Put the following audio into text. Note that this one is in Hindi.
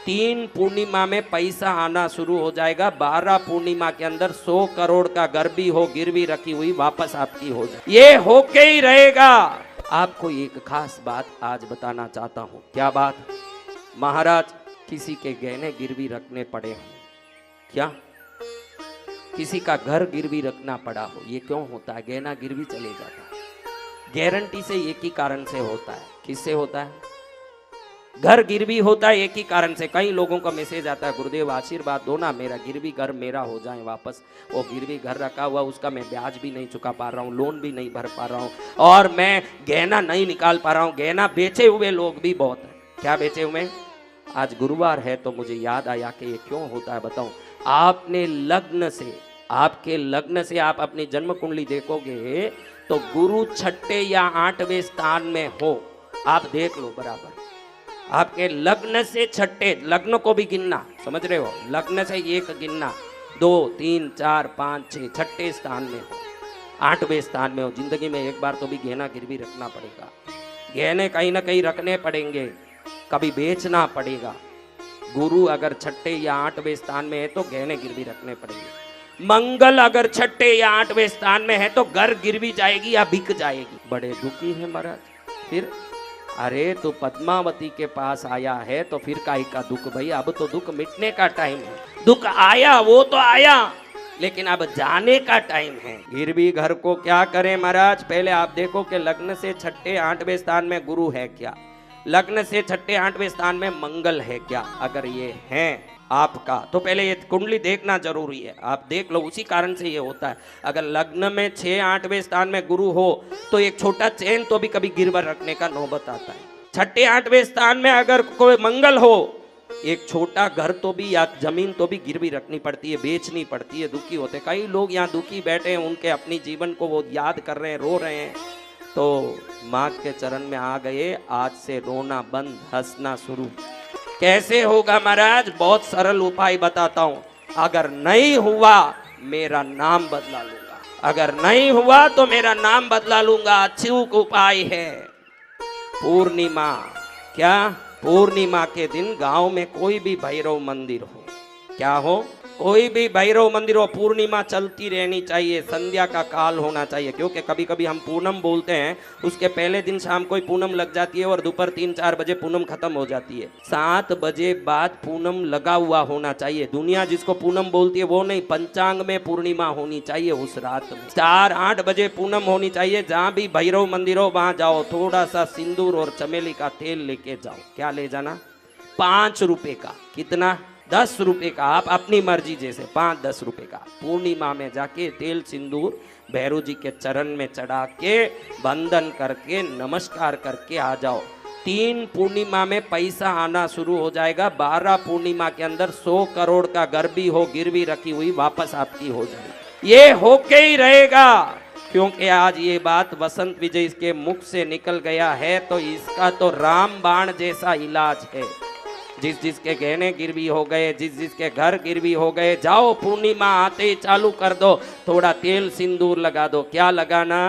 3 पूर्णिमा में पैसा आना शुरू हो जाएगा। 12 पूर्णिमा के अंदर 100 करोड़ का घर भी हो, गिरवी रखी हुई वापस आपकी हो जाए, ये होके ही रहेगा। आपको एक खास बात आज बताना चाहता हूं। क्या बात? महाराज, किसी के गहने गिरवी रखने पड़े हो, क्या किसी का घर गिरवी रखना पड़ा हो, ये क्यों होता है? गहना गिरवी चले जाता है। गारंटी से एक ही कारण से होता है। किससे होता है? घर गिरवी होता है एक ही कारण से। कई लोगों का मैसेज आता है, गुरुदेव आशीर्वाद दो ना, मेरा गिरवी घर मेरा हो जाए वापस। वो गिरवी घर रखा हुआ, उसका मैं ब्याज भी नहीं चुका पा रहा हूँ, लोन भी नहीं भर पा रहा हूँ, और मैं गहना नहीं निकाल पा रहा हूँ। गहना बेचे हुए लोग भी बहुत हैं। क्या बेचे हुए? आज गुरुवार है तो मुझे याद आया कि ये क्यों होता है, बताऊं। आपने लग्न से, आपके लग्न से आप अपनी जन्म कुंडली देखोगे तो गुरु 6ठे या 8वें स्थान में हो, आप देख लो बराबर। आपके लग्न से 6ठे, लग्न को भी गिनना, समझ रहे हो? लग्न से एक गिनना, 2 3 4 5 6, 6ठे स्थान में हो, 8वें स्थान में हो। जिंदगी में एक बार तो भी गहना गिरवी रखना पड़ेगा। गहने कहीं ना कहीं रखने पड़ेंगे, कभी बेचना पड़ेगा। गुरु अगर 6ठे या 8वें स्थान में है तो गहने गिरवी रखने पड़ेंगे। मंगल अगर 6ठे या 8वें स्थान में है तो घर गिरवी जाएगी या बिक जाएगी। बड़े दुखी है महाराज। फिर अरे तो पद्मावती के पास आया है तो फिर काहे का दुख भाई? अब तो दुख मिटने का टाइम है। दुख आया वो तो आया, लेकिन अब जाने का टाइम है। गिरवी घर को क्या करें महाराज? पहले आप देखो कि लग्न से 6ठे 8वें स्थान में गुरु है क्या, लग्न से 6ठे 8वें स्थान में मंगल है क्या। अगर ये है आपका तो पहले ये कुंडली देखना जरूरी है। आप देख लो, उसी कारण से ये होता है। अगर लग्न में 6 8वें स्थान में गुरु हो तो एक छोटा चैन तो भी कभी गिरवी रखने का नौबत आता है। 6ठे 8वें स्थान में अगर कोई मंगल हो, एक छोटा घर तो भी या जमीन तो भी गिरवी रखनी पड़ती है, बेचनी पड़ती है। दुखी होते कई लोग यहाँ, दुखी बैठे हैं, उनके अपनी जीवन को वो याद कर रहे हैं, रो रहे हैं। तो माँ के चरण में आ गए, आज से रोना बंद, हंसना शुरू। कैसे होगा महाराज? बहुत सरल उपाय बताता हूं। अगर नहीं हुआ मेरा नाम बदला लूंगा, अगर नहीं हुआ तो मेरा नाम बदला लूंगा। अचूक उपाय है। पूर्णिमा, क्या पूर्णिमा के दिन गांव में कोई भी भैरव मंदिर हो, क्या हो, कोई भी भैरव मंदिर हो, पूर्णिमा चलती रहनी चाहिए, संध्या का काल होना चाहिए। क्योंकि कभी कभी हम पूनम बोलते हैं, उसके पहले दिन शाम को पूनम लग जाती है और दोपहर 3 4 बजे पूनम खत्म हो जाती है। 7 बजे बाद पूनम लगा हुआ होना चाहिए। दुनिया जिसको पूनम बोलती है वो नहीं, पंचांग में पूर्णिमा होनी चाहिए उस रात में। 4 8 बजे पूनम होनी चाहिए। जहाँ भी भैरव मंदिर हो वहां जाओ, थोड़ा सा सिंदूर और चमेली का तेल लेके जाओ। क्या ले जाना? 5 रुपए का। कितना? 10 रुपए का। आप अपनी मर्जी, जैसे 5 10 रुपए का। पूर्णिमा में जाके तेल सिंदूर भैरव जी के चरण में चढ़ा के बंदन करके नमस्कार करके आ जाओ। 3 पूर्णिमा में पैसा आना शुरू हो जाएगा। 12 पूर्णिमा के अंदर 100 करोड़ का घर भी हो, गिरवी रखी हुई वापस आपकी हो जाएगी। ये होके ही रहेगा। क्योंकि आज ये बात वसंत विजय के मुख से निकल गया है तो इसका तो राम बाण जैसा इलाज है। जिस जिसके गहने गिरवी हो गए, जिस जिसके घर गिरवी हो गए, जाओ पूर्णिमा आते ही चालू कर दो, थोड़ा तेल सिंदूर लगा दो। क्या लगाना?